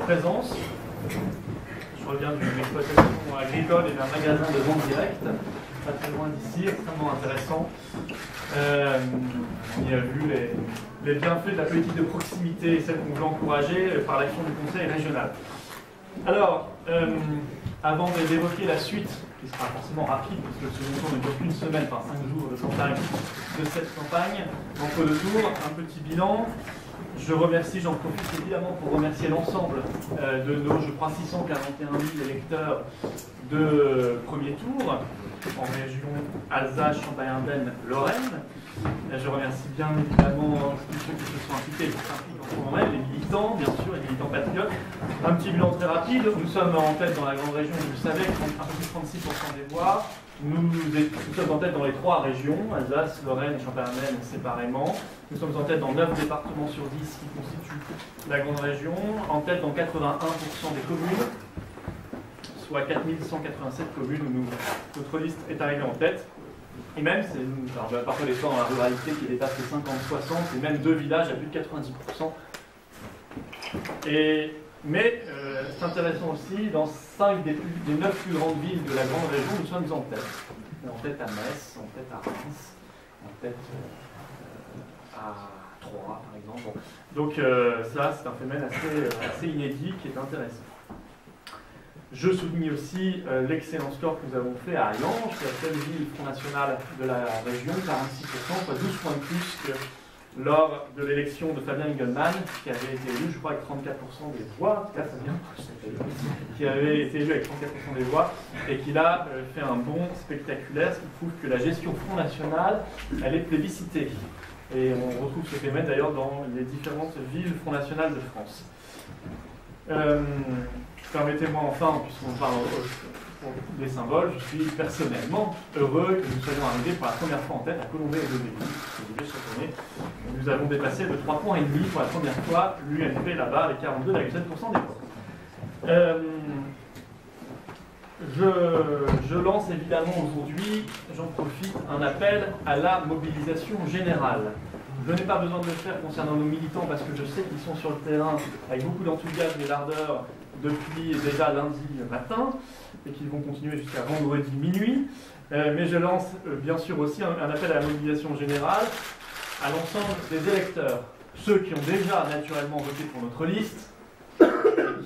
présence. Je reviens d'une exploitation agricole et d'un magasin de vente directe, pas très loin d'ici, extrêmement intéressant. On y a vu les bienfaits de la politique de proximité et celle qu'on veut encourager par l'action du Conseil régional. Alors, avant d'évoquer la suite, qui sera forcément rapide, parce que le second tour ne dure qu'une semaine, enfin 5 jours de campagne de cette campagne, entre deux tours, un petit bilan. J'en profite évidemment pour remercier l'ensemble de nos, je crois, 641 000 électeurs de premier tour en région Alsace, Champagne-Ardenne, Lorraine. Je remercie bien évidemment tous ceux qui se sont impliqués, qui s'impliquent en ce moment même, les militants, bien sûr, les militants patriotes. Un petit bilan très rapide. Nous sommes en tête dans la grande région, vous le savez, un peu plus de 36% des voix. Nous sommes en tête dans les 3 régions, Alsace, Lorraine et Champagne-Ardenne séparément. Nous sommes en tête dans 9 départements sur 10 qui constituent la grande région, en tête dans 81% des communes, soit 4187 communes où notre liste est arrivée en tête. Et même, alors je vais parfois les fois dans la ruralité qui dépasse les 50-60, et même 2 villages à plus de 90%. Mais c'est intéressant aussi, dans 5 des 9 plus grandes villes de la grande région, nous sommes en tête. En tête à Metz, en tête à Reims, en tête à Troyes, par exemple. Donc ça, c'est un phénomène assez inédit qui est intéressant. Je souligne aussi l'excellent score que nous avons fait à Allange, qui est la seule ville Front National de la région, 46%, soit 12 points de plus que lors de l'élection de Fabien Engelmann, qui avait été élu, je crois, avec 34% des voix, en tout cas Fabien, qui avait été élu avec 34% des voix, et qui a fait un bond spectaculaire, ce qui prouve que la gestion Front National, elle est plébiscitée. Et on retrouve ce phénomène d'ailleurs dans les différentes villes Front National de France. Permettez-moi enfin, puisqu'on parle des symboles, je suis personnellement heureux que nous soyons arrivés pour la première fois en tête à Colombey et Daudet. Chaque année, nous avons dépassé de 3,5 points pour la première fois l'UMP là-bas avec 42,7% des voix. Je lance évidemment aujourd'hui, j'en profite, un appel à la mobilisation générale. Je n'ai pas besoin de le faire concernant nos militants parce que je sais qu'ils sont sur le terrain avec beaucoup d'enthousiasme et d'ardeur depuis déjà lundi matin et qu'ils vont continuer jusqu'à vendredi minuit. Mais je lance bien sûr aussi un appel à la mobilisation générale à l'ensemble des électeurs. Ceux qui ont déjà naturellement voté pour notre liste, et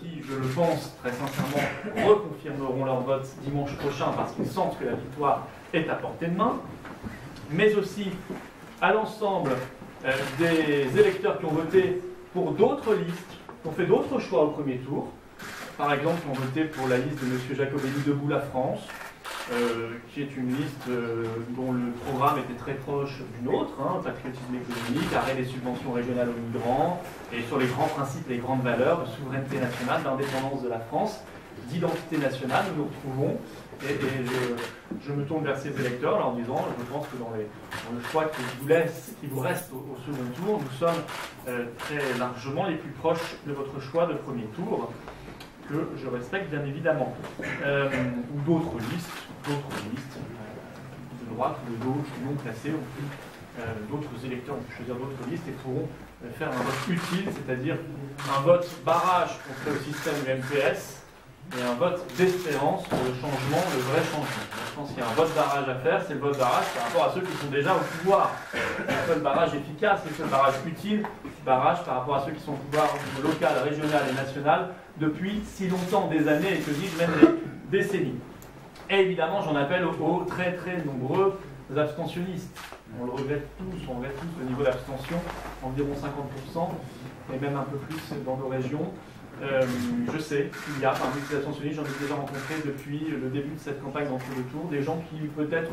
qui, je le pense très sincèrement, reconfirmeront leur vote dimanche prochain parce qu'ils sentent que la victoire est à portée de main, mais aussi à l'ensemble des électeurs qui ont voté pour d'autres listes, qui ont fait d'autres choix au premier tour, par exemple qui ont voté pour la liste de M. Jacobelli Debout la France, qui est une liste dont le programme était très proche d'une autre, patriotisme économique, arrêt des subventions régionales aux migrants, et sur les grands principes, les grandes valeurs de souveraineté nationale, d'indépendance de la France, d'identité nationale, nous nous retrouvons. Et je me tourne vers ces électeurs en leur disant, je pense que dans le choix qui vous reste au second tour, nous sommes très largement les plus proches de votre choix de premier tour, que je respecte bien évidemment. Ou d'autres listes, de droite ou de gauche, non classées, d'autres électeurs ont pu choisir d'autres listes et pourront faire un vote utile, c'est-à-dire un vote barrage contre le système UMPS, et un vote d'espérance pour le changement, le vrai changement. Je pense qu'il y a un vote barrage à faire, c'est le vote barrage par rapport à ceux qui sont déjà au pouvoir. Le seul barrage efficace, c'est le seul barrage utile, barrage par rapport à ceux qui sont au pouvoir au niveau local, régional et national depuis si longtemps, des années, et que disent même des décennies. Et évidemment, j'en appelle aux très très nombreux abstentionnistes. On le regrette tous, le niveau d'abstention, environ 50%, et même un peu plus dans nos régions. Je sais qu'il y a parmi ces abstentionnistes, j'en ai déjà rencontré depuis le début de cette campagne d'entre deux tours, des gens qui peut-être,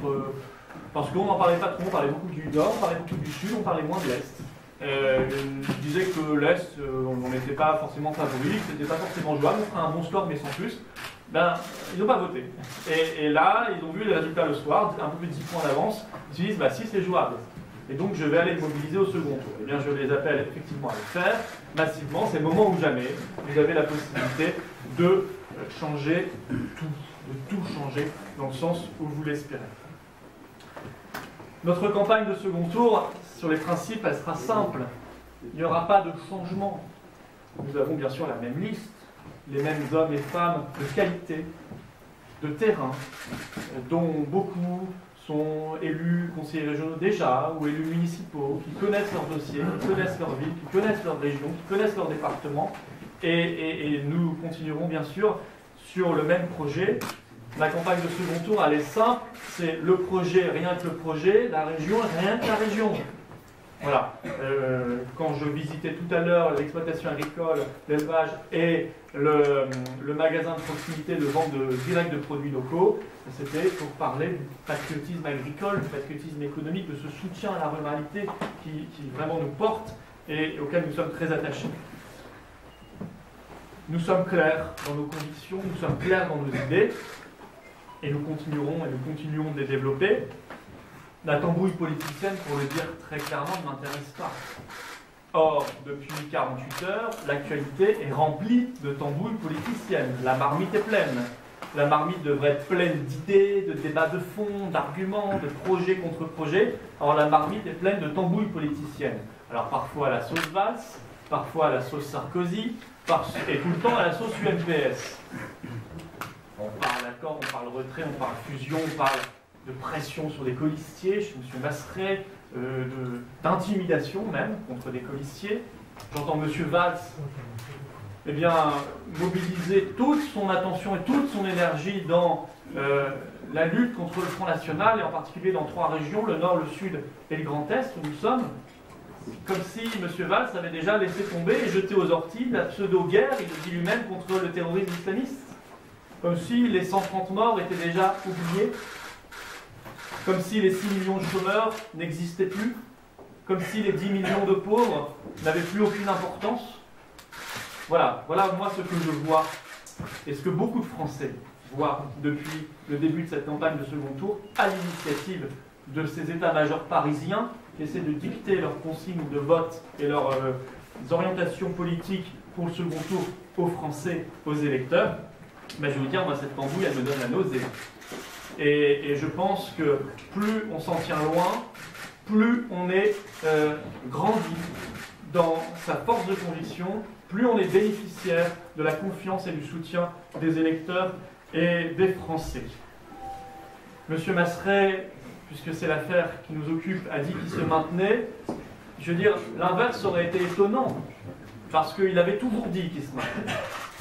parce qu'on n'en parlait pas trop, on parlait beaucoup du Nord, on parlait beaucoup du Sud, on parlait moins de l'Est. Ils disaient que l'Est, on n'était pas forcément favori, que c'était pas forcément jouable, on ferait un bon score mais sans plus. Ben, ils n'ont pas voté. Et là, ils ont vu les résultats le soir, un peu plus de 10 points d'avance, ils se disent, bah si c'est jouable. Et donc je vais aller me mobiliser au second tour. Eh bien je les appelle effectivement à le faire, massivement, c'est le moment ou jamais. Vous avez la possibilité de changer tout, de tout changer dans le sens où vous l'espérez. Notre campagne de second tour, sur les principes, elle sera simple. Il n'y aura pas de changement. Nous avons bien sûr la même liste, les mêmes hommes et femmes de qualité, de terrain, dont beaucoup sont élus conseillers régionaux déjà, ou élus municipaux, qui connaissent leurs dossiers, qui connaissent leur ville, qui connaissent leur région, qui connaissent leur département. Et nous continuerons bien sûr sur le même projet. La campagne de second tour, elle est simple, c'est le projet, rien que le projet, la région, rien que la région. Voilà. Quand je visitais tout à l'heure l'exploitation agricole, l'élevage et le magasin de proximité de vente directe de produits locaux, c'était pour parler du patriotisme agricole, du patriotisme économique, de ce soutien à la ruralité qui vraiment nous porte et auquel nous sommes très attachés. Nous sommes clairs dans nos convictions, nous sommes clairs dans nos idées, et nous continuerons de les développer. La tambouille politicienne, pour le dire très clairement, ne m'intéresse pas. Or, depuis 48 heures, l'actualité est remplie de tambouilles politiciennes. La marmite est pleine. La marmite devrait être pleine d'idées, de débats de fond, d'arguments, de projets contre projets. Alors la marmite est pleine de tambouilles politiciennes. Alors parfois à la sauce Valls, parfois à la sauce Sarkozy, et tout le temps à la sauce UMPS. On parle accord, on parle retrait, on parle fusion, on parle de pression sur des colistiers chez M. Masseray, d'intimidation même contre des colistiers. J'entends M. Valls eh bien, mobiliser toute son attention et toute son énergie dans la lutte contre le Front National, et en particulier dans 3 régions, le Nord, le Sud et le Grand Est, où nous sommes. Comme si M. Valls avait déjà laissé tomber et jeté aux orties la pseudo-guerre, il le dit lui-même, contre le terrorisme islamiste. Comme si les 130 morts étaient déjà oubliés. Comme si les 6 millions de chômeurs n'existaient plus. Comme si les 10 millions de pauvres n'avaient plus aucune importance. Voilà moi ce que je vois, et ce que beaucoup de Français voient depuis le début de cette campagne de second tour, à l'initiative de ces états-majors parisiens qui essaient de dicter leurs consignes de vote et leurs orientations politiques pour le second tour aux Français, aux électeurs. Ben, je veux dire, moi, cette tambouille, elle me donne la nausée. Et je pense que plus on s'en tient loin, plus on est grandi dans sa force de conviction, plus on est bénéficiaire de la confiance et du soutien des électeurs et des Français. Monsieur Masseray, puisque c'est l'affaire qui nous occupe, a dit qu'il se maintenait. Je veux dire, l'inverse aurait été étonnant, parce qu'il avait toujours dit qu'il se maintenait.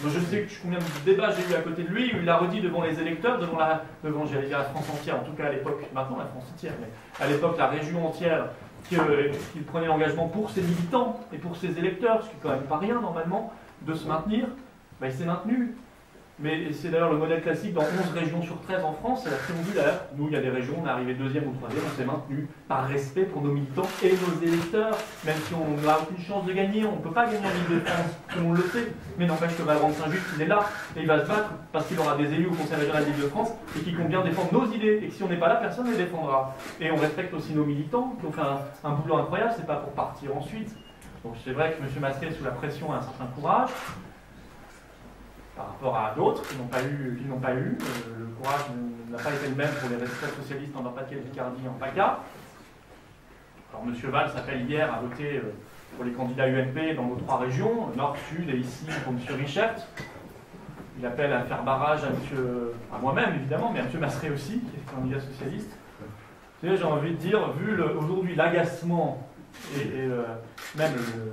Donc je sais combien de débats j'ai eu à côté de lui, où il a redit devant les électeurs, devant j'allais dire la France entière, en tout cas à l'époque, maintenant la France entière, mais à l'époque la région entière, qu'il prenait l'engagement pour ses militants et pour ses électeurs, ce qui n'est quand même pas rien normalement, de se maintenir. Ben, il s'est maintenu. Mais c'est d'ailleurs le modèle classique dans 11 régions sur 13 en France, c'est la triangulaire. Nous, il y a des régions, on est arrivé 2e ou 3e, on s'est maintenu par respect pour nos militants et nos électeurs. Même si on n'a aucune chance de gagner, on ne peut pas gagner en Île-de-France, tout le monde le sait. Mais n'empêche que Valbrand Saint-Just, il est là, et il va se battre parce qu'il aura des élus au Conseil régional d'Île-de-France et qui comptent bien défendre nos idées. Et que si on n'est pas là, personne ne les défendra. Et on respecte aussi nos militants qui ont fait un boulot incroyable, c'est pas pour partir ensuite. Donc c'est vrai que M. Masseray, sous la pression, a un certain courage. Par rapport à d'autres qui n'ont pas eu. Le courage n'a pas été le même pour les responsables socialistes en Nord-Pas-de-Calais, Picardie et en PACA. Alors M. Valls s'appelle hier à voter pour les candidats UMP dans nos 3 régions, Nord, Sud et ici pour M. Richert. Il appelle à faire barrage à moi-même évidemment, mais à M. Masseray aussi, qui est candidat socialiste. J'ai envie de dire, vu aujourd'hui l'agacement et même le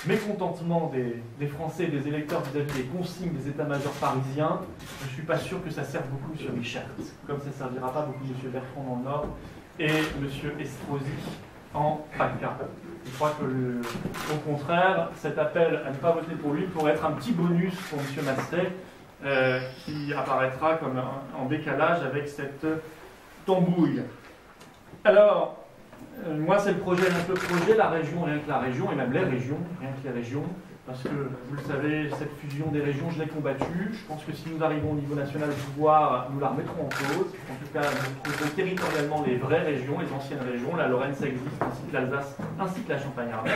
mécontentement des Français et des électeurs vis-à-vis des consignes des états-majors parisiens, je ne suis pas sûr que ça serve beaucoup M. Richert, comme ça ne servira pas beaucoup M. Bertrand dans le Nord et M. Estrosi en PACA. Je crois que, au contraire, cet appel à ne pas voter pour lui pourrait être un petit bonus pour M. Masseray, qui apparaîtra comme en décalage avec cette tambouille. Alors, moi, c'est le projet, la région, rien que la région, et même les régions, rien que les régions, parce que, vous le savez, cette fusion des régions, je l'ai combattue. Je pense que si nous arrivons au niveau national au pouvoir, nous la remettrons en cause. En tout cas, nous trouverons territorialement les vraies régions, les anciennes régions. La Lorraine, ça existe, ainsi que l'Alsace, ainsi que la Champagne-Ardenne.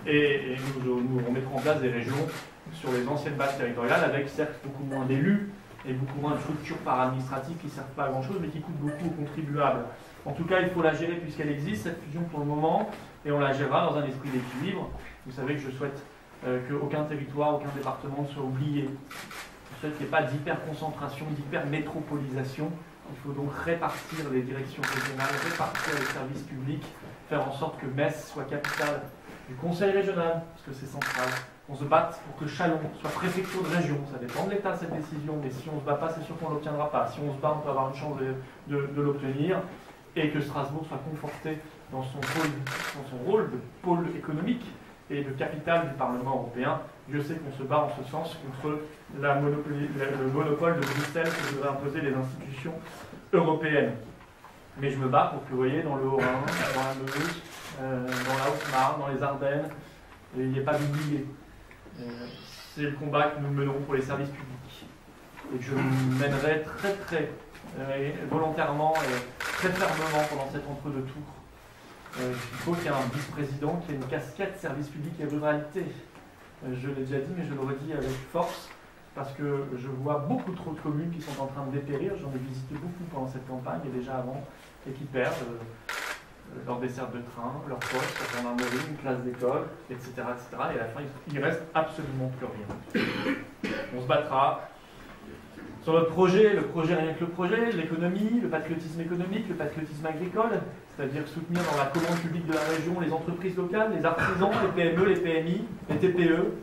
Et nous remettrons en place des régions sur les anciennes bases territoriales, avec certes beaucoup moins d'élus et beaucoup moins de structures para-administratives qui ne servent pas à grand-chose, mais qui coûtent beaucoup aux contribuables. En tout cas, il faut la gérer puisqu'elle existe, cette fusion pour le moment, et on la gérera dans un esprit d'équilibre. Vous savez que je souhaite qu'aucun territoire, aucun département ne soit oublié. Je souhaite qu'il n'y ait pas d'hyperconcentration, d'hypermétropolisation. Il faut donc répartir les directions régionales, répartir les services publics, faire en sorte que Metz soit capitale du conseil régional, parce que c'est central. On se batte pour que Châlons soit préfecture de région. Ça dépend de l'État, cette décision, mais si on ne se bat pas, c'est sûr qu'on ne l'obtiendra pas. Si on se bat, on peut avoir une chance de l'obtenir. Et que Strasbourg soit conforté dans son rôle de pôle économique et de capitale du Parlement européen. Je sais qu'on se bat en ce sens contre le monopole de Bruxelles que devraient imposer les institutions européennes. Mais je me bats pour que, vous voyez, dans le Haut-Rhin, dans la Meuse, dans la Haute-Marne, dans les Ardennes, il n'y ait pas d'oubliés. C'est le combat que nous menons pour les services publics. Et que je mènerai très volontairement et très fermement pendant cet entre-deux tours. Il faut qu'il y ait un vice-président qui ait une casquette service public et ruralité. Je l'ai déjà dit, mais je le redis avec force, parce que je vois beaucoup trop de communes qui sont en train de dépérir. J'en ai visité beaucoup pendant cette campagne et déjà avant, et qui perdent leur dessert de train, leur poste, leur gendarmerie, une classe d'école, etc., etc. Et à la fin, il ne reste absolument plus rien. On se battra sur notre projet, le projet rien que le projet, l'économie, le patriotisme économique, le patriotisme agricole, c'est-à-dire soutenir dans la commande publique de la région les entreprises locales, les artisans, les PME, les PMI, les TPE.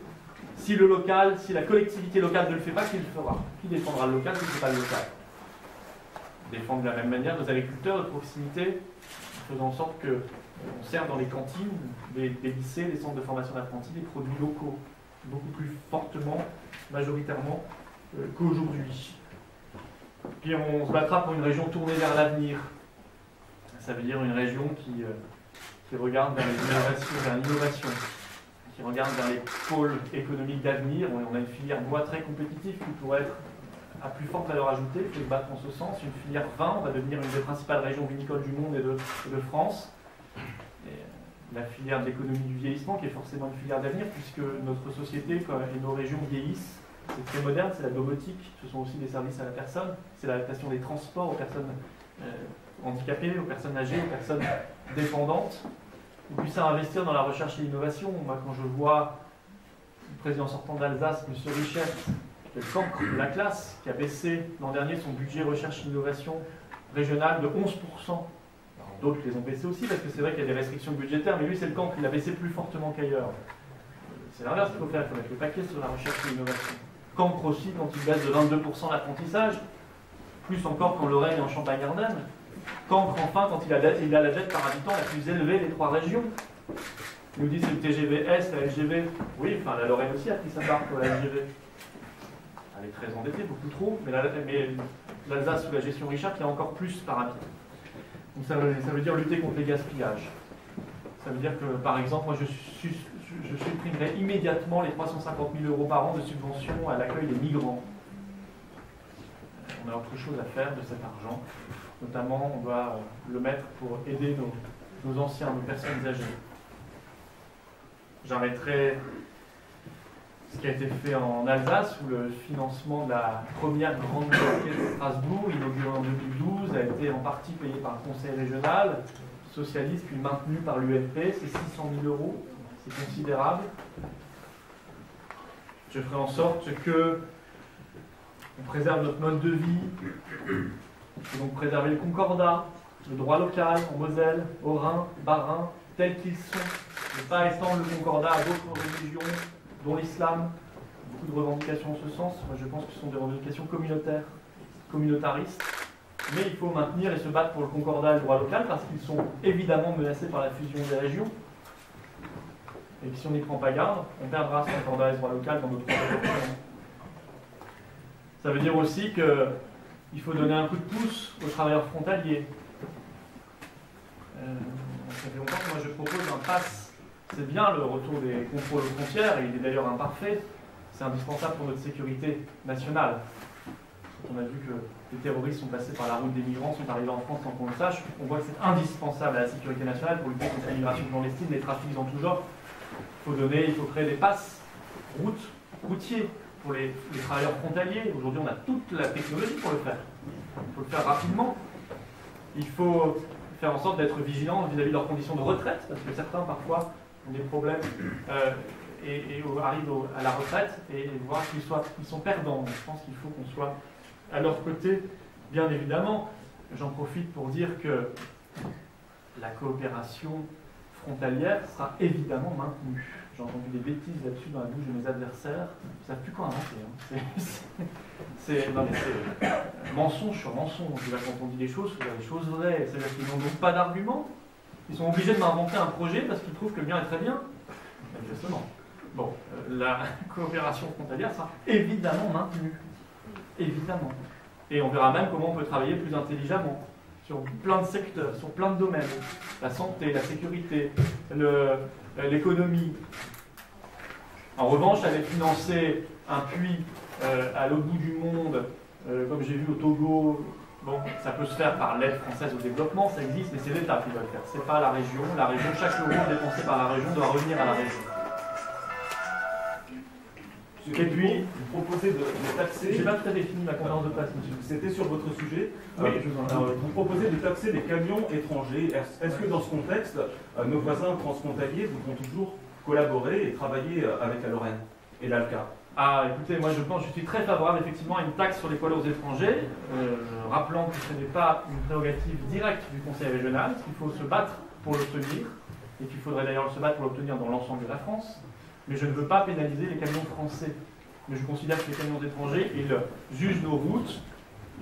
Si le local, si la collectivité locale ne le fait pas, qui le fera? Qui défendra le local si ce n'est pas le local? Défendre de la même manière nos agriculteurs de proximité, en faisant en sorte qu'on serve dans les cantines, des lycées, des centres de formation d'apprentis, des produits locaux, beaucoup plus fortement, majoritairement, qu'aujourd'hui. Puis on se battra pour une région tournée vers l'avenir. Ça veut dire une région qui regarde vers l'innovation, qui regarde vers les pôles économiques d'avenir. On a une filière bois très compétitive qui pourrait être à plus forte valeur ajoutée, il faut se battre en ce sens. Une filière vin, on va devenir une des principales régions vinicoles du monde et de France. Et la filière d'économie du vieillissement, qui est forcément une filière d'avenir, puisque notre société et nos régions vieillissent. C'est très moderne, c'est la domotique, ce sont aussi des services à la personne, c'est l'adaptation des transports aux personnes handicapées, aux personnes âgées, aux personnes dépendantes. Et puis ça, investir dans la recherche et l'innovation. Moi, quand je vois le président sortant d'Alsace, M. Richet, le cancre de la classe, qui a baissé l'an dernier son budget recherche et innovation régional de 11%. D'autres les ont baissés aussi, parce que c'est vrai qu'il y a des restrictions budgétaires, mais lui, c'est le cancre, il a baissé plus fortement qu'ailleurs. C'est l'inverse qu'il faut faire, il faut mettre le paquet sur la recherche et l'innovation. Cancre aussi, quand il baisse de 22% l'apprentissage, plus encore qu'en Lorraine et en Champagne-Ardenne. Cancre, enfin, quand il a la dette par habitant la plus élevée des trois régions. Il nous dit c'est le TGV Est, la LGV. Oui, enfin, la Lorraine aussi a pris sa part pour la LGV. Elle est très endettée, beaucoup trop, mais l'Alsace sous la gestion Richard, il y a encore plus par habitant. Donc ça veut dire lutter contre les gaspillages. Ça veut dire que, par exemple, moi je supprimerai immédiatement les 350 000 € par an de subventions à l'accueil des migrants. On a autre chose à faire de cet argent. Notamment, on doit le mettre pour aider nos anciens, nos personnes âgées. J'arrêterai ce qui a été fait en Alsace, où le financement de la première grande mosquée de Strasbourg, inaugurée en 2012, a été en partie payé par le conseil régional, socialiste, puis maintenu par l'UFP. C'est 600 000 €, c'est considérable. Je ferai en sorte que on préserve notre mode de vie, et donc préserver le concordat, le droit local en Moselle, au Rhin, Bas-Rhin, tels qu'ils sont. Ne pas étendre le concordat à d'autres religions, dont l'islam. Beaucoup de revendications en ce sens. Moi, je pense que ce sont des revendications communautaires, communautaristes. Mais il faut maintenir et se battre pour le concordat et le droit local, parce qu'ils sont évidemment menacés par la fusion des régions. Et que si on n'y prend pas garde, on perdra ce concordat et ce droit local dans notre propre. Ça veut dire aussi qu'il faut donner un coup de pouce aux travailleurs frontaliers. Ça fait longtemps que moi je propose un pass. C'est bien le retour des contrôles aux frontières, et il est d'ailleurs imparfait. C'est indispensable pour notre sécurité nationale. Quand on a vu que les terroristes sont passés par la route des migrants, sont arrivés en France sans qu'on le sache, on voit que c'est indispensable à la sécurité nationale pour lutter contre l'immigration clandestine, les trafics en tout genre. Il faut créer des passes routiers pour les travailleurs frontaliers. Aujourd'hui, on a toute la technologie pour le faire. Il faut le faire rapidement. Il faut faire en sorte d'être vigilant vis-à-vis de leurs conditions de retraite, parce que certains, parfois, ont des problèmes arrivent à la retraite et voir qu'ils sont perdants. Donc, je pense qu'il faut qu'on soit à leur côté, bien évidemment. J'en profite pour dire que la coopération frontalière sera évidemment maintenue. J'ai entendu des bêtises là-dessus dans la bouche de mes adversaires. Ils ne savent plus quoi inventer. Hein. C'est mensonge sur mensonge. Quand on dit des choses, il faut dire des choses vraies. C'est-à-dire qu'ils n'ont pas d'argument. Ils sont obligés de m'inventer un projet parce qu'ils trouvent que le bien est très bien. Manifestement. Bon, la coopération frontalière sera évidemment maintenue. Évidemment. Et on verra même comment on peut travailler plus intelligemment sur plein de secteurs, sur plein de domaines. La santé, la sécurité, l'économie. En revanche, aller financer un puits à l'autre bout du monde, comme j'ai vu au Togo, bon, ça peut se faire par l'aide française au développement, ça existe, mais c'est l'État qui va le faire. C'est pas la région. La région, chaque euro dépensé par la région doit revenir à la région. Et puis, vous proposez de taxer... J'ai pas tout à fait fini ma conférence de presse, monsieur. C'était sur votre sujet. Oui, vous proposez de taxer les camions étrangers. Est-ce que dans ce contexte, nos voisins transfrontaliers voudront toujours collaborer et travailler avec la Lorraine et l'ALCA? Ah, écoutez, moi je suis très favorable effectivement à une taxe sur les poids lourds étrangers, rappelant que ce n'est pas une prérogative directe du Conseil régional, qu'il faut se battre pour l'obtenir, et qu'il faudrait d'ailleurs se battre pour l'obtenir dans l'ensemble de la France. Mais je ne veux pas pénaliser les camions français. Mais je considère que les camions étrangers, ils usent nos routes,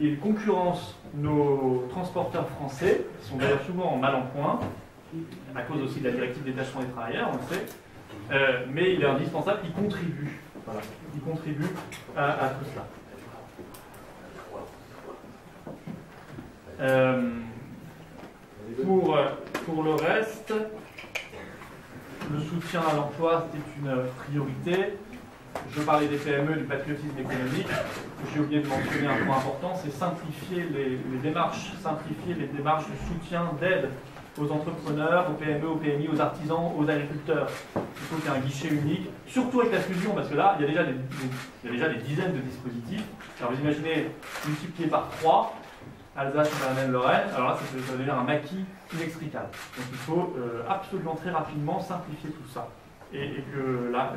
ils concurrencent nos transporteurs français, qui sont d'ailleurs souvent en mal en point, à cause aussi de la directive détachement des travailleurs, on le sait, mais il est indispensable qu'ils contribuent. Voilà, ils contribuent à tout cela. Pour le reste, le soutien à l'emploi, c'était une priorité. Je parlais des PME, du patriotisme économique. J'ai oublié de mentionner un point important, c'est simplifier les démarches de soutien, d'aide aux entrepreneurs, aux PME, aux PMI, aux artisans, aux agriculteurs. Il faut qu'il y ait un guichet unique, surtout avec la fusion, parce que là, il y a déjà des dizaines de dispositifs. Alors vous imaginez, multiplié par 3, Alsace, Maine, Lorraine, alors là, ça va devenir un maquis inextricable. Donc il faut absolument très rapidement simplifier tout ça. Et que là,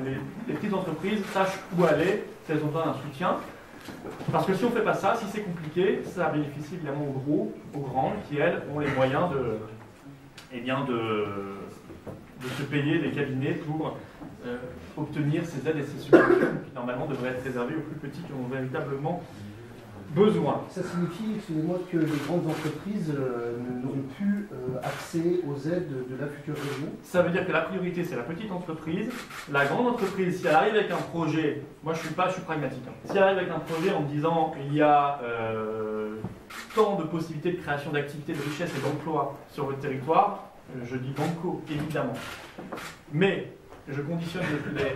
les petites entreprises sachent où aller si elles ont besoin d'un soutien. Parce que si on ne fait pas ça, si c'est compliqué, ça bénéficie évidemment aux gros, aux grands, qui elles ont les moyens de se payer des cabinets pour obtenir ces aides et ces subventions qui normalement devraient être réservées aux plus petits qui en ont véritablement besoin. Ça signifie, excusez-moi, que les grandes entreprises n'auront plus accès aux aides de la future région? Ça veut dire que la priorité, c'est la petite entreprise. La grande entreprise, si elle arrive avec un projet, moi je suis pragmatique, hein. Si elle arrive avec un projet en me disant il y a tant de possibilités de création d'activités, de richesse et d'emploi sur votre territoire, je dis banco, évidemment. Mais je conditionne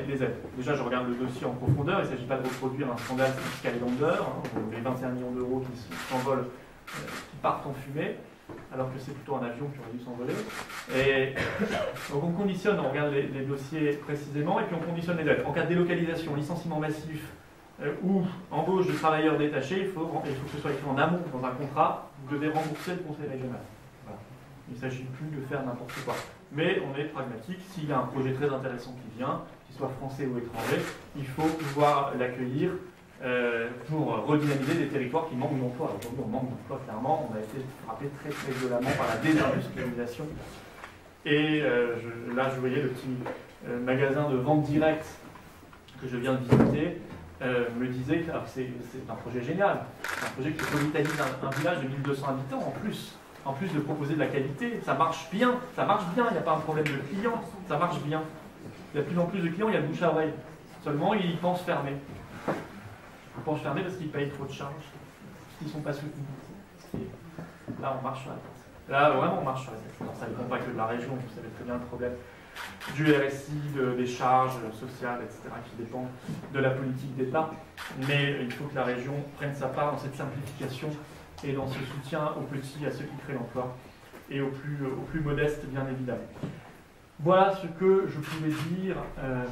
les aides. Déjà, je regarde le dossier en profondeur. Il ne s'agit pas de reproduire un scandale fiscal et d'ampleur, les 21 millions d'euros qui s'envolent, qui partent en fumée, alors que c'est plutôt un avion qui aurait dû s'envoler. Et donc on conditionne, on regarde les dossiers précisément, et puis on conditionne les aides. En cas de délocalisation, licenciement massif ou embauche de travailleurs détachés, il faut que ce soit écrit en amont dans un contrat, vous devez rembourser le conseil régional. Voilà. Il ne s'agit plus de faire n'importe quoi. Mais on est pragmatique, s'il y a un projet très intéressant qui vient, qu'il soit français ou étranger, il faut pouvoir l'accueillir pour redynamiser des territoires qui manquent d'emploi. Aujourd'hui, on manque d'emploi, clairement. On a été frappé très très violemment par la désindustrialisation. Et là, je voyais le petit magasin de vente directe que je viens de visiter, me disait que c'est un projet génial. C'est un projet qui revitalise un village de 1200 habitants en plus. En plus de proposer de la qualité, ça marche bien, il n'y a pas un problème de clients, ça marche bien. Il y a de plus en plus de clients, il y a le bouche à oreille. Seulement, ils pensent fermer. Ils pensent fermer parce qu'ils payent trop de charges, parce qu'ils ne sont pas soutenus. Là, on marche sur la tête. Là, vraiment, on marche sur la tête. Alors, ça ne dépend pas que de la région, vous savez très bien le problème du RSI, des charges sociales, etc., qui dépendent de la politique d'État. Mais il faut que la région prenne sa part dans cette simplification et dans ce soutien aux petits, à ceux qui créent l'emploi, et aux plus modestes, bien évidemment. Voilà ce que je pouvais dire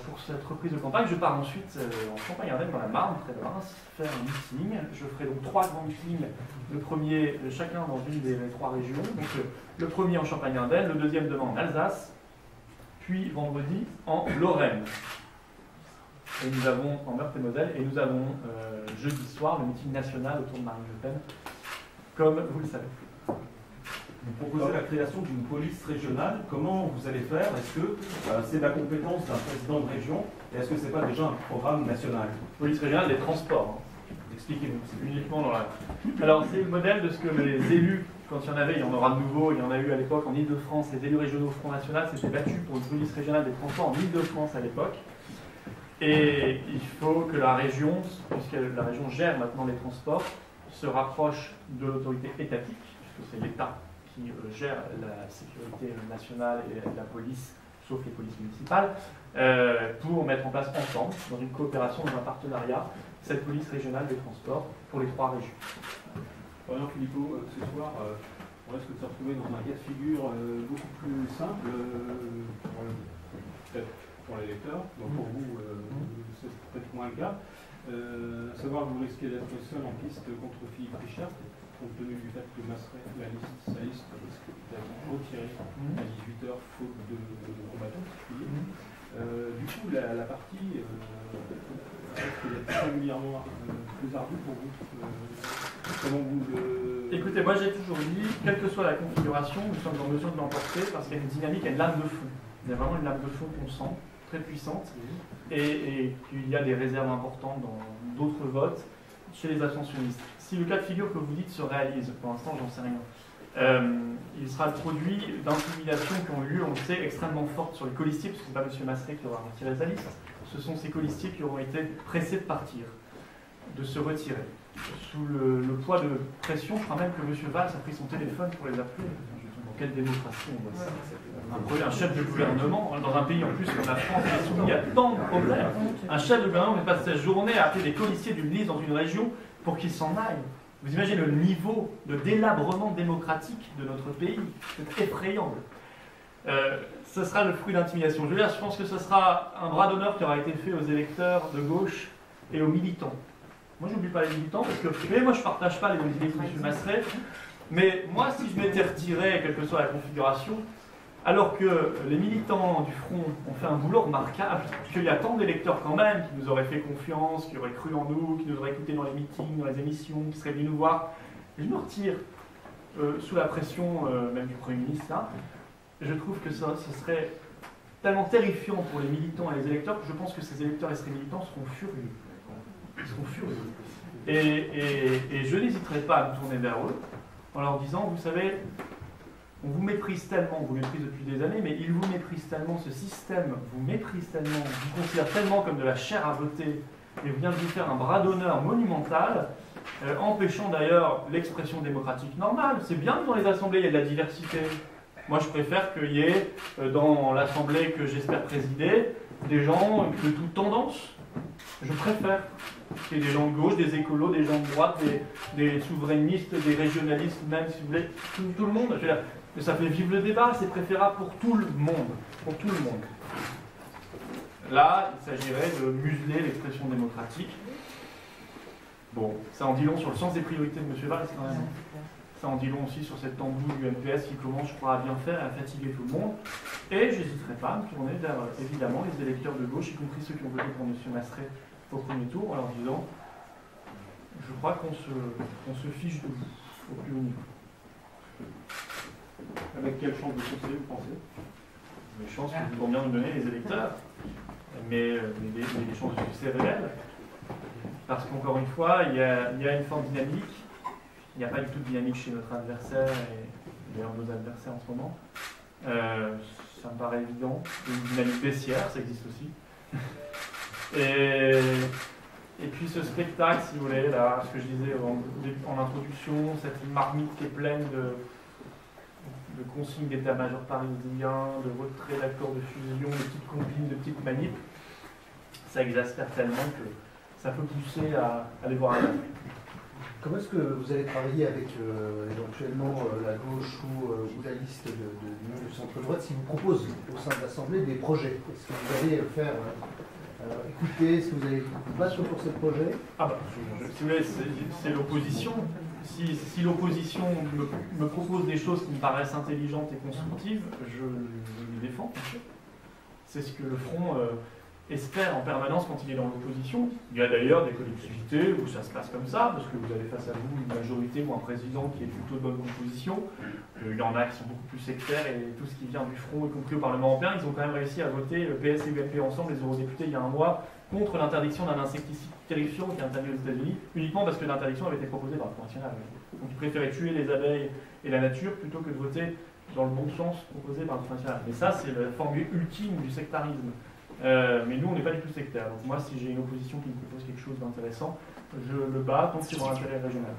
pour cette reprise de campagne. Je pars ensuite en Champagne-Ardenne, dans la Marne, près de Reims, faire un meeting. Je ferai donc 3 grands meetings, le premier chacun dans une des 3 régions. Donc le premier en Champagne-Ardenne, le deuxième demain en Alsace, puis vendredi en Lorraine. Et nous avons, en Meurthe-et-Moselle, et nous avons jeudi soir le meeting national autour de Marine Le Pen, comme vous le savez. Vous proposez la création d'une police régionale. Comment vous allez faire? Est-ce que c'est la compétence d'un président de région? Et est-ce que ce n'est pas déjà un programme national? Police régionale des transports. Expliquez-nous. C'est uniquement dans la... Alors, c'est le modèle de ce que les élus, quand il y en avait, il y en aura de nouveau, il y en a eu à l'époque en Ile-de-France, les élus régionaux Front National s'étaient battus pour une police régionale des transports en Ile-de-France à l'époque. Et il faut que la région, puisque la région gère maintenant les transports, se rapproche de l'autorité étatique, puisque c'est l'État qui gère la sécurité nationale et la police, sauf les polices municipales, pour mettre en place ensemble, dans une coopération, dans un partenariat, cette police régionale des transports pour les 3 régions. Florian Philippot, ce soir, on risque de se retrouver dans un cas de figure beaucoup plus simple pour les lecteurs. Donc pour vous, c'est peut-être moins le cas. À savoir que vous risquez d'être seul en piste contre Philippe Richard, compte tenu du fait que sa liste risque d'être retirée à 18h faute de combattants particuliers. Du coup, la partie risque d'être singulièrement plus ardue pour vous. Comment vous le... Écoutez, moi j'ai toujours dit, quelle que soit la configuration, nous sommes en mesure de l'emporter parce qu'il y a une dynamique, il y a une lame de fond. Il y a vraiment une lame de fond qu'on sent, très puissante, et qu'il y a des réserves importantes dans d'autres votes chez les abstentionnistes. Si le cas de figure que vous dites se réalise, pour l'instant j'en sais rien, il sera le produit d'intimidations qui ont eu lieu, on le sait, extrêmement fortes sur les colistiers, parce que ce n'est pas M. Masseret qui aura retiré sa liste, ce sont ces colistiers qui auront été pressés de partir, de se retirer. Sous le poids de pression, je crois même que M. Valls a pris son téléphone pour les appeler. Dans quelle démocratie on voit ça? Un chef de gouvernement, dans un pays en plus comme la France, qui est soumis à tant de problèmes, un chef de gouvernement ne passe sa journée à appeler des colistiers d'une liste dans une région pour qu'ils s'en aillent. Vous imaginez le niveau de délabrement démocratique de notre pays? C'est effrayant. Ce sera le fruit d'intimidation. Je pense que ce sera un bras d'honneur qui aura été fait aux électeurs de gauche et aux militants. Moi, je n'oublie pas les militants, parce que moi, je ne partage pas les mêmes idées que M. Masseret, mais moi, si je m'étais retiré, quelle que soit la configuration, alors que les militants du Front ont fait un boulot remarquable, qu'il y a tant d'électeurs quand même qui nous auraient fait confiance, qui auraient cru en nous, qui nous auraient écoutés dans les meetings, dans les émissions, qui seraient venus nous voir, et je me retire sous la pression même du Premier ministre, là, je trouve que ce serait tellement terrifiant pour les militants et les électeurs que je pense que ces électeurs et ces militants seront furieux. Ils seront furieux. Et je n'hésiterai pas à me tourner vers eux en leur disant, vous savez, on vous méprise tellement, on vous méprise depuis des années, mais ils vous méprisent tellement, ce système vous méprise tellement, vous considère tellement comme de la chair à voter, et vient de vous faire un bras d'honneur monumental, empêchant d'ailleurs l'expression démocratique normale. C'est bien que dans les assemblées, il y a de la diversité. Moi, je préfère qu'il y ait, dans l'assemblée que j'espère présider, des gens de toute tendance. Je préfère qu'il y ait des gens de gauche, des écolos, des gens de droite, des souverainistes, des régionalistes, même si vous voulez, tout le monde. Je veux dire, ça fait vivre le débat, c'est préférable pour tout le monde. Pour tout le monde. Là, il s'agirait de museler l'expression démocratique. Bon, ça en dit long sur le sens des priorités de M. Valls quand même. Ça en dit long aussi sur cette tambour du NPS qui commence, je crois, à bien faire et à fatiguer tout le monde. Et je n'hésiterai pas à me tourner vers, évidemment, les électeurs de gauche, y compris ceux qui ont voté pour M. Masseret au premier tour, en leur disant je crois qu'on se fiche de vous au plus haut niveau. Avec quelle chance de succès, vous pensez? Les chances que vont bien nous donner les électeurs, mais les chances de succès réelles. Parce qu'encore une fois, il y a une forme dynamique. Il n'y a pas du tout de dynamique chez notre adversaire et d'ailleurs nos adversaires en ce moment. Ça me paraît évident. Une dynamique baissière, ça existe aussi. Et puis ce spectacle, si vous voulez, là, ce que je disais en introduction, cette marmite qui est pleine de consignes d'état-major parisien, de retrait d'accords de fusion, de petites combines, de petites manips, ça exaspère tellement que ça peut pousser à aller voir un. Comment est-ce que vous allez travailler avec éventuellement la gauche ou la liste du centre-droite si vous propose au sein de l'Assemblée des projets? Est-ce que vous allez faire écouter, est-ce que vous allez vous battre pour ces projets? Ah bah, si vous voulez, c'est l'opposition. Si l'opposition me propose des choses qui me paraissent intelligentes et constructives, je les défends, bien sûr. C'est ce que le Front espère en permanence quand il est dans l'opposition. Il y a d'ailleurs des collectivités où ça se passe comme ça, parce que vous avez face à vous une majorité ou un président qui est plutôt de bonne composition. Il y en a qui sont beaucoup plus sectaires et tout ce qui vient du front, y compris au Parlement européen, ils ont quand même réussi à voter le PS et UMP ensemble, les eurodéputés, il y a un mois, contre l'interdiction d'un insecticide terrifiant qui est interdit aux États-Unis, uniquement parce que l'interdiction avait été proposée par le Front National. Donc ils préféraient tuer les abeilles et la nature plutôt que de voter dans le bon sens proposé par le Front National. Mais ça, c'est la forme ultime du sectarisme. Mais nous, on n'est pas du tout sectaire. Donc moi, si j'ai une opposition qui me propose quelque chose d'intéressant, je le bats tant qu'il y aura un intérêt régional.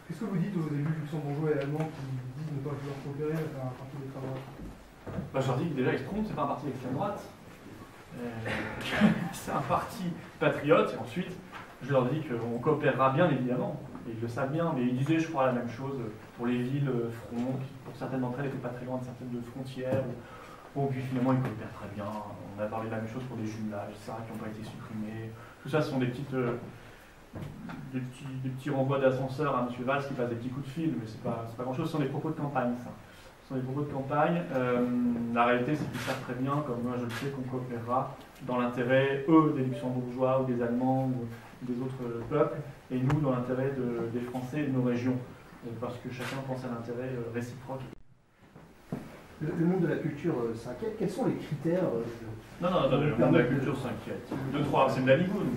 Qu'est-ce que vous dites aux élus luxembourgeois et allemands qui disent ne pas vouloir coopérer avec un parti d'extrême droite? Je leur dis que déjà, ils se trompent, c'est pas un parti d'extrême droite. C'est un parti patriote, et ensuite, je leur dis qu'on coopérera bien évidemment. Et ils le savent bien, mais ils disaient, je crois, la même chose pour les villes front, qui pour certaines d'entre elles n'étaient pas très loin de certaines frontières. Bon, puis finalement, ils coopèrent très bien. On a parlé de la même chose pour des jumelages, etc., qui n'ont pas été supprimés. Tout ça, ce sont des petits renvois d'ascenseur à M. Valls qui passe des petits coups de fil, mais c'est pas grand-chose. Ce sont des propos de campagne, ça. Ce sont des propos de campagne. La réalité, c'est qu'ils savent très bien, comme moi je le sais, qu'on coopérera dans l'intérêt, eux, des Luxembourgeois ou des Allemands ou des autres peuples, et nous, dans l'intérêt des Français et de nos régions, parce que chacun pense à l'intérêt réciproque. Le monde de la culture s'inquiète. Quels sont les critères Non, le monde de la culture s'inquiète. 2, 3, c'est de la ligoune.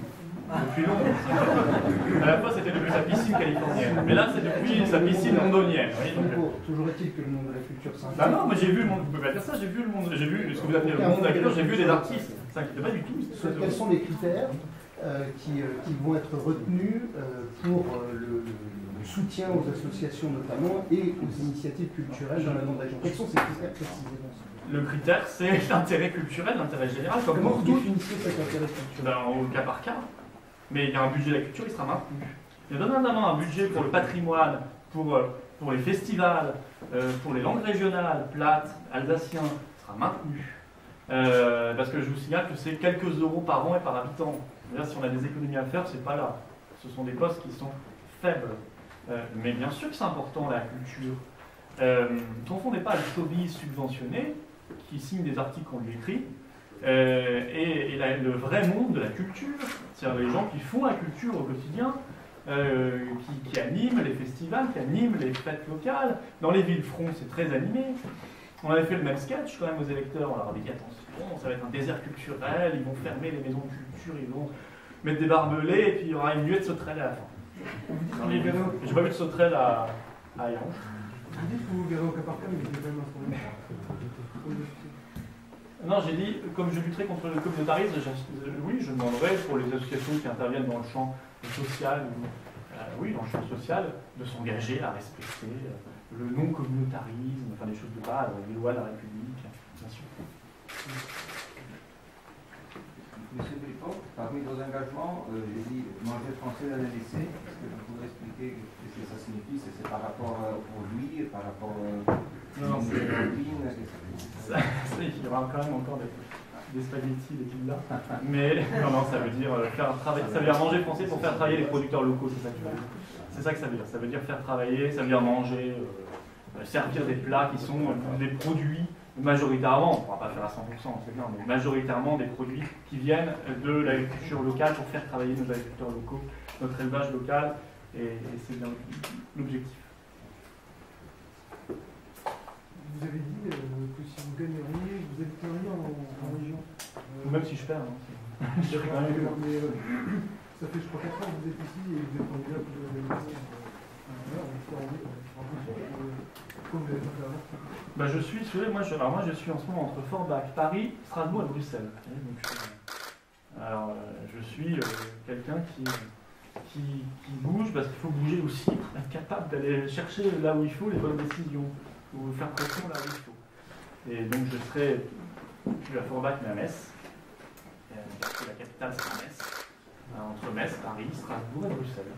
Depuis longtemps. À la fois, c'était depuis sa piscine californienne. Mais là, c'est depuis sa piscine londonienne. Toujours est-il que le monde de la culture s'inquiète. Ah non, mais j'ai vu le monde. Vous pouvez pas dire ça, j'ai vu le monde. J'ai vu ce que vous appelez le monde de la culture, j'ai vu des artistes. Ça s'inquiète pas du tout. Quels sont les critères qui vont être retenus pour le soutien aux associations notamment et aux initiatives culturelles dans la grande région? Quels sont ces critères précisément? Le critère, c'est l'intérêt culturel, l'intérêt général. Comment vous définissez cet intérêt culturel? Au cas par cas. Mais il y a un budget de la culture, il sera maintenu. Il y a notamment un budget pour le patrimoine, pour les festivals, pour les langues régionales, plates, alsaciens, il sera maintenu. Parce que je vous signale que c'est quelques euros par an et par habitant. Là, si on a des économies à faire, c'est pas là. Ce sont des postes qui sont faibles. Mais bien sûr que c'est important, la culture. Ne confondez pas le showbiz subventionné, qui signe des articles qu'on lui écrit, et le vrai monde de la culture, c'est-à-dire les gens qui font la culture au quotidien, qui animent les festivals, qui animent les fêtes locales. Dans les villes francs, c'est très animé. On avait fait le même sketch quand même aux électeurs, on leur avait dit attention, ça va être un désert culturel, ils vont fermer les maisons de culture, ils vont mettre des barbelés, et puis il y aura une nuée de sauterelles à la fin. J'ai pas vu de sauterelles à Iron. Vous dites que vous verrez au cas par cas, mais c'est quand même un problème. Non, j'ai dit, comme je lutterai contre le communautarisme, oui, je demanderai pour les associations qui interviennent dans le champ social, oui, dans le champ social, de s'engager à respecter le non-communautarisme, enfin des choses de base, les lois de la République, bien sûr. Monsieur Dupont, parmi vos engagements, j'ai dit manger français dans les lycées. Est-ce que vous pouvez expliquer ce que ça signifie? C'est par rapport aux produits, par rapport non, c'est il y aura quand même encore des spaghettis, des pizzas. Mais non, ça veut dire faire travailler, ça veut dire manger français pour faire travailler les producteurs locaux, c'est ça que ça veut dire. C'est ça que ça veut dire. Ça veut dire faire travailler, ça veut dire manger, servir des plats qui sont des produits. Majoritairement, on ne pourra pas faire à 100%, c'est bien, mais majoritairement des produits qui viennent de l'agriculture locale pour faire travailler nos agriculteurs locaux, notre élevage local, et c'est bien l'objectif. Vous avez dit que si vous gagneriez, vous habiteriez en région. Ou même si je perds. Mais, ça fait, je crois, 4 ans que vous êtes ici et vous êtes candidat pour l'organisation. Bah, je suis, moi je suis en ce moment entre Forbach, Paris, Strasbourg et Bruxelles. Alors je suis quelqu'un qui bouge parce qu'il faut bouger aussi pour être capable d'aller chercher là où il faut les bonnes décisions ou faire pression là où il faut. Et donc je serai plus à Forbach mais à Metz. Parce que la capitale c'est Metz. Entre Metz, Paris, Strasbourg et Bruxelles.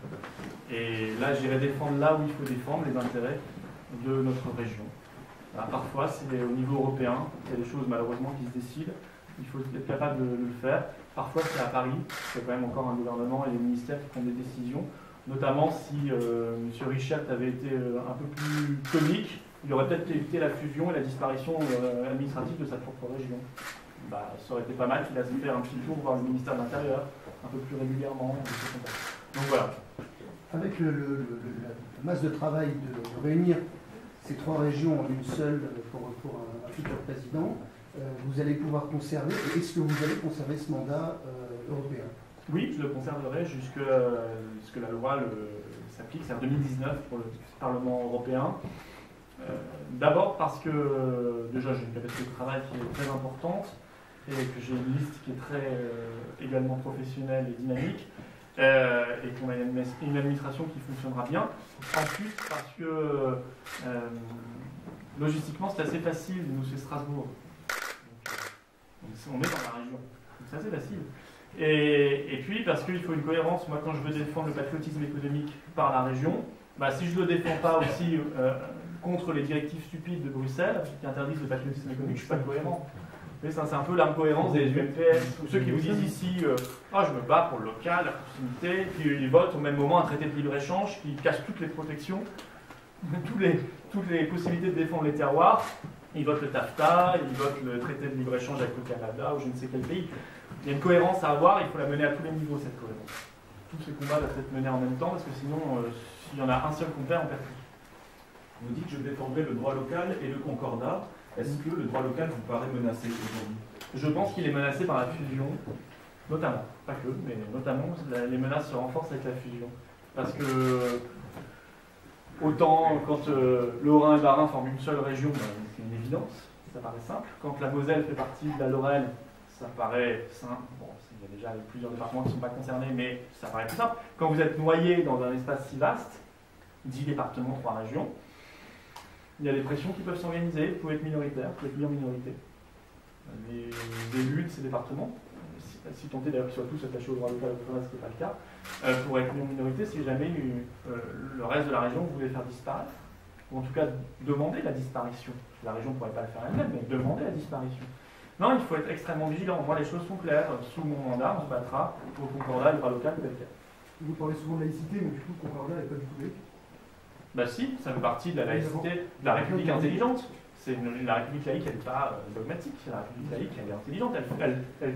Et là j'irai défendre là où il faut défendre les intérêts de notre région. Alors, parfois, c'est au niveau européen, il y a des choses malheureusement qui se décident, il faut être capable de le faire. Parfois, c'est à Paris, c'est quand même encore un gouvernement et des ministères qui prennent des décisions, notamment si M. Richard avait été un peu plus comique, il aurait peut-être évité la fusion et la disparition administrative de sa propre région. bah, ça aurait été pas mal qu'il aille faire un petit tour voir le ministère de l'Intérieur, un peu plus régulièrement. Donc voilà. Avec la masse de travail de réunir ces trois régions en une seule pour un futur président, vous allez pouvoir conserver, et est-ce que vous allez conserver ce mandat européen? Oui, je le conserverai jusque ce que la loi s'applique, c'est en 2019 pour le Parlement européen. D'abord parce que déjà j'ai une capacité de travail qui est très importante et que j'ai une liste qui est très également professionnelle et dynamique et qu'on a une administration qui fonctionnera bien. En plus parce que logistiquement c'est assez facile, nous c'est Strasbourg. Donc, on est dans la région, donc c'est assez facile. Et puis parce qu'il faut une cohérence, moi quand je veux défendre le patriotisme économique par la région, bah, si je ne le défends pas aussi contre les directives stupides de Bruxelles qui interdisent le patriotisme économique, je ne suis pas cohérent. C'est un peu l'incohérence des UMPS, ou ceux qui vous disent ici je me bats pour le local, la proximité, puis ils votent au même moment un traité de libre-échange qui casse toutes les protections, toutes les possibilités de défendre les terroirs. Ils votent le TAFTA, ils votent le traité de libre-échange avec le Canada ou je ne sais quel pays. Il y a une cohérence à avoir, il faut la mener à tous les niveaux, cette cohérence. Tous ces combats doivent être menés en même temps, parce que sinon, s'il y en a un seul qu'on perd, on perd tout. Vous dites que je défendrai le droit local et le concordat. Est-ce que le droit local vous paraît menacé aujourd'hui? Je pense qu'il est menacé par la fusion, notamment, pas que, mais notamment, les menaces se renforcent avec la fusion. Parce que, autant quand le Haut-Rhin et le Bas-Rhin forment une seule région, c'est une évidence, ça paraît simple. Quand la Moselle fait partie de la Lorraine, ça paraît simple. Bon, il y a déjà plusieurs départements qui ne sont pas concernés, mais ça paraît plus simple. Quand vous êtes noyé dans un espace si vaste, 10 départements, 3 régions, il y a des pressions qui peuvent s'organiser. Vous pouvez être minoritaire, vous pouvez être mis en minorité. Les élus de ces départements, si tenté d'ailleurs qu'ils soient tous attachés au droit local, ce qui n'est pas le cas, pourraient être mis en minorité si jamais le reste de la région voulait faire disparaître, ou en tout cas demander la disparition. La région ne pourrait pas le faire elle-même, mais demander la disparition. Non, il faut être extrêmement vigilant. Moi, les choses sont claires. Sous mon mandat, on se battra au concordat et le droit local tel quel. Vous parlez souvent de laïcité, mais du coup, le concordat n'est pas du tout laïque. Bah si, ça fait partie de la laïcité, de la République intelligente. La République laïque, elle n'est pas dogmatique. La République laïque, elle est intelligente. Elle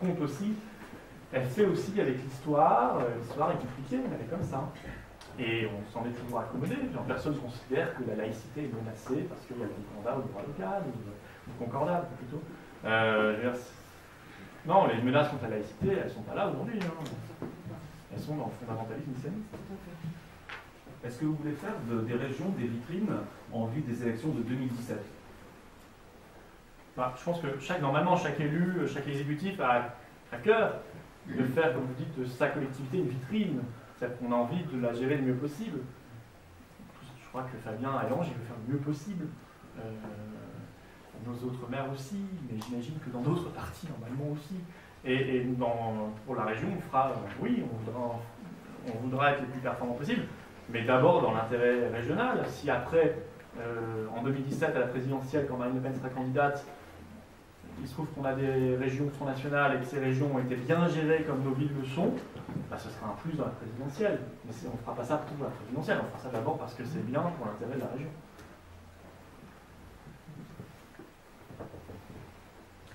compte aussi, elle fait aussi avec l'histoire. L'histoire est compliquée, mais elle est comme ça. Et on s'en est toujours accommodé. Personne ne considère que la laïcité est menacée parce qu'il y a le concordat ou le droit local, ou le concordat plutôt. Non, les menaces contre la laïcité, elles ne sont pas là aujourd'hui. Hein. Elles sont dans le fondamentalisme islamiste. Est-ce que vous voulez faire des régions des vitrines en vue des élections de 2017? Bah, je pense que normalement, chaque élu, chaque exécutif a à cœur de faire, comme vous dites, de sa collectivité une vitrine. C'est-à-dire qu'on a envie de la gérer le mieux possible. Je crois que Fabien Allange, il veut faire le mieux possible. Nos autres maires aussi, mais j'imagine que dans d'autres partis, normalement aussi. Et pour la région, on fera, oui, on voudra être les plus performants possible, mais d'abord dans l'intérêt régional. Si après, en 2017, à la présidentielle, quand Marine Le Pen sera candidate, il se trouve qu'on a des régions Front National et que ces régions ont été bien gérées comme nos villes le sont, bah, ce sera un plus dans la présidentielle. Mais on ne fera pas ça pour la présidentielle, on fera ça d'abord parce que c'est bien pour l'intérêt de la région.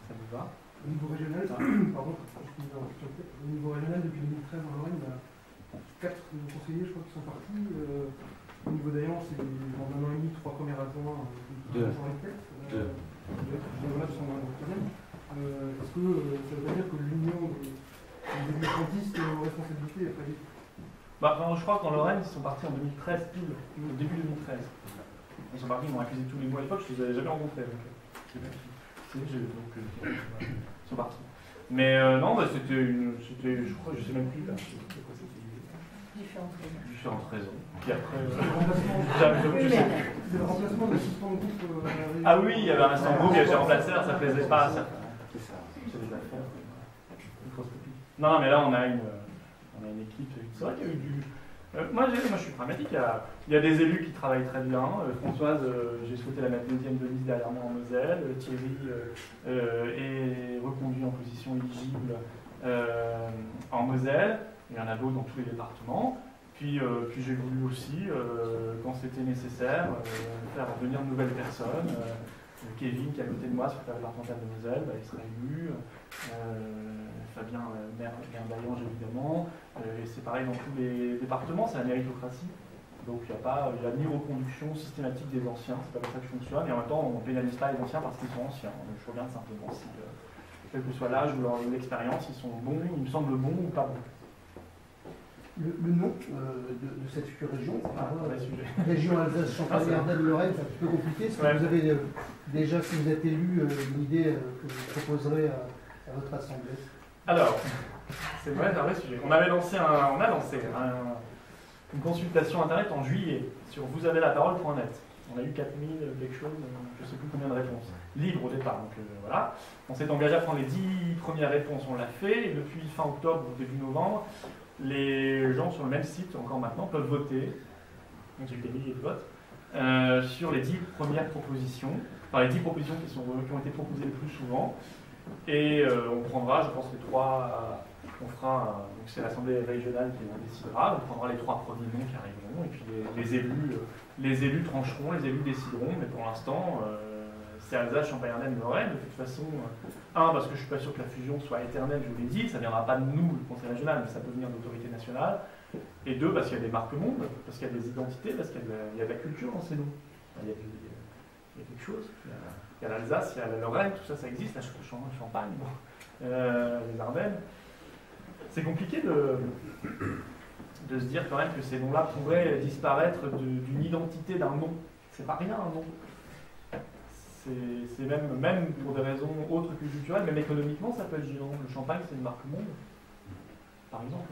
Ça vous va? Au niveau régional, pardon, au niveau régional, depuis 2013 en Lorraine, il y a 4 conseillers, je crois, qui sont partis. Au niveau d'Ayan, c'est en un an et demi, 3 premiers adjoints, 2 adjoints de tête. Voilà, sont dans le troisième. Est-ce que ça veut dire que l'union des débutantistes aux responsabilités est prévue? Bah, je crois qu'en Lorraine, ils sont partis en 2013, pile, au début 2013. Ils sont partis, ils m'ont accusé tous les mois à l'époque, je les avais jamais rencontrés. Ils sont partis. Mais non, bah, c'était, je crois, je sais même plus. Là, différentes raisons. Puis après, c'est le remplacement de l'assistant de groupe. Ah oui, il y avait un assistant de groupe, il y avait remplacé, ça ne plaisait pas. C'est des affaires. Non, mais là, on a une équipe. C'est vrai qu'il y a eu du. Moi, je suis pragmatique. Il y a des élus qui travaillent très bien. Françoise, j'ai souhaité la mettre deuxième de liste derrière moi en Moselle. Thierry est reconduit en position éligible en Moselle. Il y en a d'autres dans tous les départements. Puis j'ai voulu aussi, quand c'était nécessaire, faire venir de nouvelles personnes. Kevin, qui est à côté de moi sur la départementale de Moselle, il sera élu. Fabien maire d'Allange, évidemment. Et c'est pareil dans tous les départements, c'est la méritocratie. Donc il n'y a ni reconduction systématique des anciens, c'est pas comme ça que je fonctionne. Et en même temps, on ne pénalise pas les anciens parce qu'ils sont anciens. Donc je regarde simplement si, quel que soit l'âge ou l'expérience, ils sont bons, ils me semblent bons ou pas bons. Le nom de cette future région, Sujet. région Alsace-Champagne-Ardenne-Lorraine, c'est un petit peu compliqué. Est-ce que vous avez déjà, si vous êtes élu, une idée que vous proposerez à votre assemblée? Alors, c'est vrai, c'est un vrai sujet. On a lancé une consultation internet en juillet sur vousavezlaparole.net. On a eu 4000 quelque chose, je ne sais plus combien de réponses. Libre au départ, donc voilà. On s'est engagé à prendre les 10 premières réponses, on l'a fait, et depuis fin octobre ou début novembre, les gens sur le même site, encore maintenant, peuvent voter, donc j'ai eu des milliers de votes, sur les 10 premières propositions, enfin les 10 propositions qui ont été proposées le plus souvent, et on prendra, je pense, les 3, on fera, donc c'est l'Assemblée régionale qui en décidera, on prendra les 3 premiers noms qui arriveront, et puis les élus trancheront, les élus décideront, mais pour l'instant, c'est Alsace, Champagne-Ardenne, Lorraine. De toute façon, parce que je ne suis pas sûr que la fusion soit éternelle, je vous l'ai dit, ça ne viendra pas de nous, le Conseil régional, mais ça peut venir de l'autorité nationale. Et 2, parce qu'il y a des marques mondes, parce qu'il y a des identités, parce qu'il y a de la culture dans ces noms. Il y a quelque chose. Il y a l'Alsace, il y a la Lorraine, tout ça, ça existe, la Champagne, les Ardennes. C'est compliqué de se dire quand même que ces noms-là pourraient disparaître d'une identité d'un nom. C'est pas rien un nom. C'est même pour des raisons autres que culturelles, même économiquement, ça peut être gênant. Le champagne, c'est une marque monde, par exemple.